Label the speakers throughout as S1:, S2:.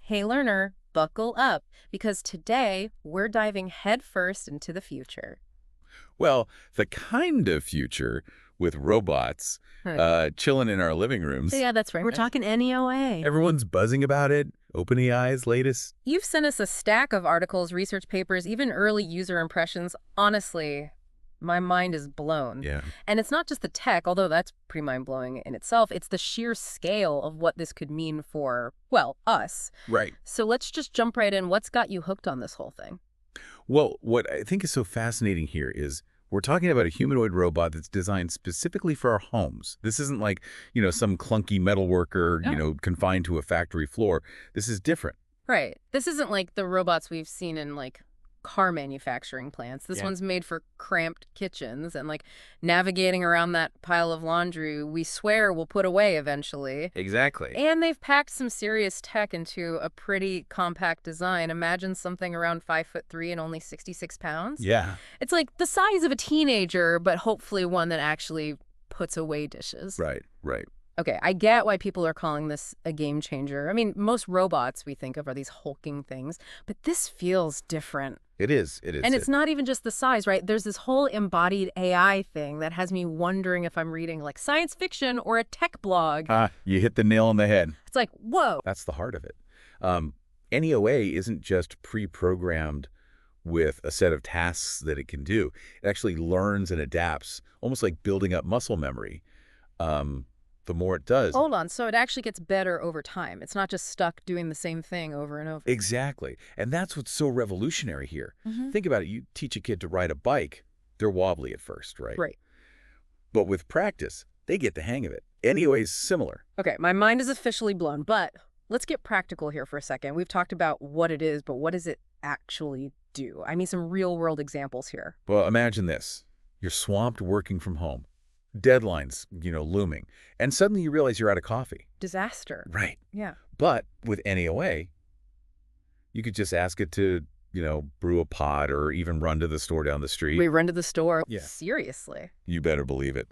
S1: Hey learner, buckle up, because today we're diving headfirst into the future.
S2: Well, the kind of future with robots
S1: Huh.
S2: chilling in our living rooms.
S1: Yeah, that's right. We're talking NEOA.
S2: Everyone's buzzing about it. OpenAI's latest.
S1: You've sent us a stack of articles, research papers, even early user impressions. Honestly, my mind is blown.
S2: Yeah.
S1: And it's not just the tech, although that's pretty mind-blowing in itself. It's the sheer scale of what this could mean for, well, us.
S2: Right.
S1: So let's just jump right in. What's got you hooked on this whole thing?
S2: Well, what I think is so fascinating here is we're talking about a humanoid robot that's designed specifically for our homes. This isn't like, some clunky metal worker, confined to a factory floor. This is different.
S1: Right. This isn't like the robots we've seen in like car manufacturing plants. This
S2: Yeah.
S1: one's made for cramped kitchens and like navigating around that pile of laundry we swear we'll put away eventually.
S2: Exactly.
S1: And they've packed some serious tech into a pretty compact design. Imagine something around 5'3" and only 66 pounds.
S2: Yeah.
S1: It's like the size of a teenager, but hopefully one that actually puts away dishes.
S2: Right. Right.
S1: Okay, I get why people are calling this a game changer. I mean, most robots we think of are these hulking things, but this feels different.
S2: It is. It is.
S1: And it's not even just the size, right? There's this whole embodied AI thing that has me wondering if I'm reading like science fiction or a tech blog.
S2: You hit the nail on the head.
S1: It's like, whoa.
S2: That's the heart of it. NEOA isn't just pre-programmed with a set of tasks that it can do. It actually learns and adapts, almost like building up muscle memory. The more it does.
S1: Hold on, so it actually gets better over time. It's not just stuck doing the same thing over and over.
S2: Exactly. And that's what's so revolutionary here.
S1: Hmm.
S2: Think about it. You teach a kid to ride a bike. They're wobbly at first, right?
S1: Right.
S2: But with practice, they get the hang of it. NEOA is similar.
S1: Okay, my mind is officially blown, but let's get practical here for a second. We've talked about what it is, but what does it actually do? I mean, some real-world examples here.
S2: Well, imagine this. You're swamped working from home. Deadlines, looming. And suddenly you realize you're out of coffee.
S1: Disaster.
S2: Right.
S1: Yeah.
S2: But with NEOA, you could just ask it to, brew a pot or even run to the store down the street.
S1: We run to the store.
S2: Yeah.
S1: Seriously.
S2: You better believe it.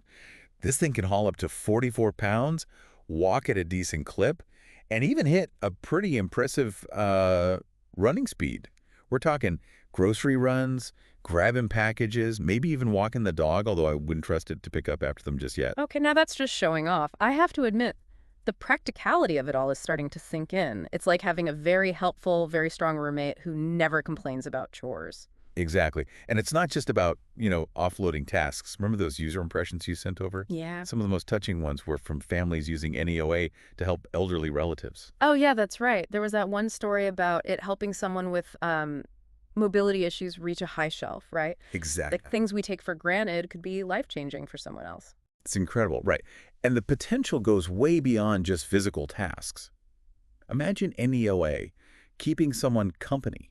S2: This thing can haul up to 44 pounds, walk at a decent clip, and even hit a pretty impressive running speed. We're talking grocery runs, grabbing packages, maybe even walking the dog, although I wouldn't trust it to pick up after them just yet.
S1: Okay, now that's just showing off. I have to admit, the practicality of it all is starting to sink in. It's like having a very helpful, very strong roommate who never complains about chores.
S2: Exactly. And it's not just about, offloading tasks. Remember those user impressions you sent over?
S1: Yeah.
S2: Some of the most touching ones were from families using NEOA to help elderly relatives.
S1: Oh, yeah, that's right. There was that one story about it helping someone with mobility issues reach a high shelf, right?
S2: Exactly.
S1: Like things we take for granted could be life-changing for someone else.
S2: It's incredible, right? And the potential goes way beyond just physical tasks. Imagine NEOA keeping someone company,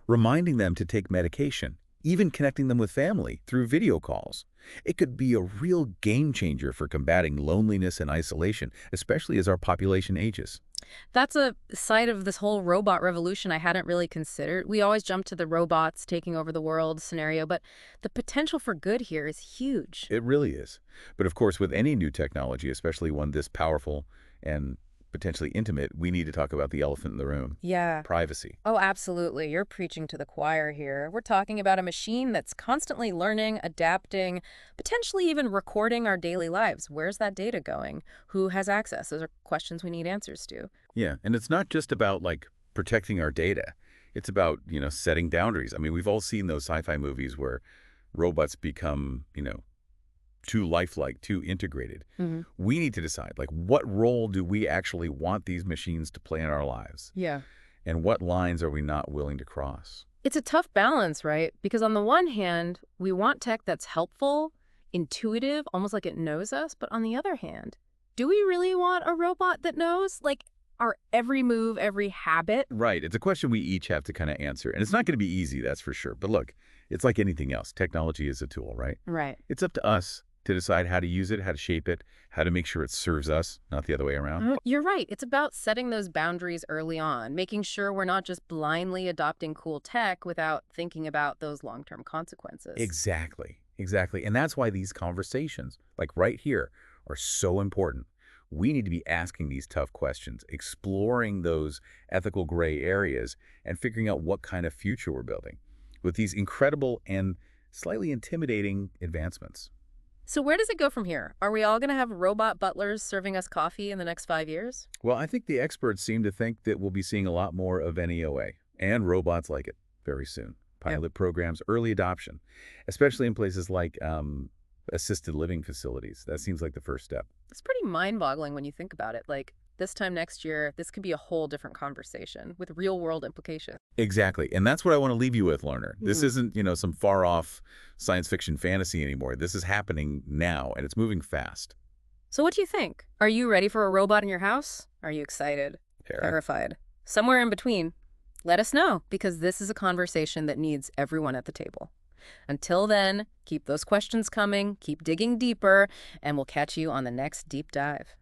S2: reminding them to take medication, even connecting them with family through video calls. It could be a real game changer for combating loneliness and isolation, especially as our population ages.
S1: That's a side of this whole robot revolution I hadn't really considered. We always jump to the robots taking over the world scenario, but the potential for good here is huge.
S2: It really is. But of course, with any new technology, especially one this powerful and potentially intimate, we need to talk about the elephant in the room,
S1: Yeah.
S2: privacy.
S1: Oh, absolutely. You're preaching to the choir here. We're talking about a machine that's constantly learning, adapting, potentially even recording our daily lives. Where's that data going? Who has access? Those are questions we need answers to.
S2: Yeah, and it's not just about protecting our data. It's about, setting boundaries. I mean, we've all seen those sci-fi movies where robots become, too lifelike, too integrated.
S1: Hmm.
S2: We need to decide, what role do we actually want these machines to play in our lives?
S1: Yeah.
S2: And what lines are we not willing to cross?
S1: It's a tough balance, right? Because on the one hand, we want tech that's helpful, intuitive, almost like it knows us. But on the other hand, do we really want a robot that knows, like, our every move, every habit?
S2: Right. It's a question we each have to kind of answer. And it's not going to be easy, that's for sure. But look, it's like anything else. Technology is a tool, right?
S1: Right.
S2: It's up to us to decide how to use it, how to shape it, how to make sure it serves us, not the other way around.
S1: You're right. It's about setting those boundaries early on, making sure we're not just blindly adopting cool tech without thinking about those long-term consequences.
S2: Exactly. Exactly. And that's why these conversations, like right here, are so important. We need to be asking these tough questions, exploring those ethical gray areas, and figuring out what kind of future we're building with these incredible and slightly intimidating advancements.
S1: So where does it go from here? Are we all going to have robot butlers serving us coffee in the next 5 years?
S2: Well, I think the experts seem to think that we'll be seeing a lot more of NEOA and robots like it very soon.
S1: Yeah.
S2: Pilot programs, early adoption, especially in places like assisted living facilities. That seems like the first step.
S1: It's pretty mind-boggling when you think about it. Like, this time next year, this could be a whole different conversation with real-world implications.
S2: Exactly. And that's what I want to leave you with, learner. This
S1: Mhm.
S2: isn't, some far off science fiction fantasy anymore. This is happening now, and it's moving fast.
S1: So what do you think? Are you ready for a robot in your house? Are you excited?
S2: Tara.
S1: Terrified? Somewhere in between? Let us know, because this is a conversation that needs everyone at the table. Until then, keep those questions coming, keep digging deeper, and we'll catch you on the next deep dive.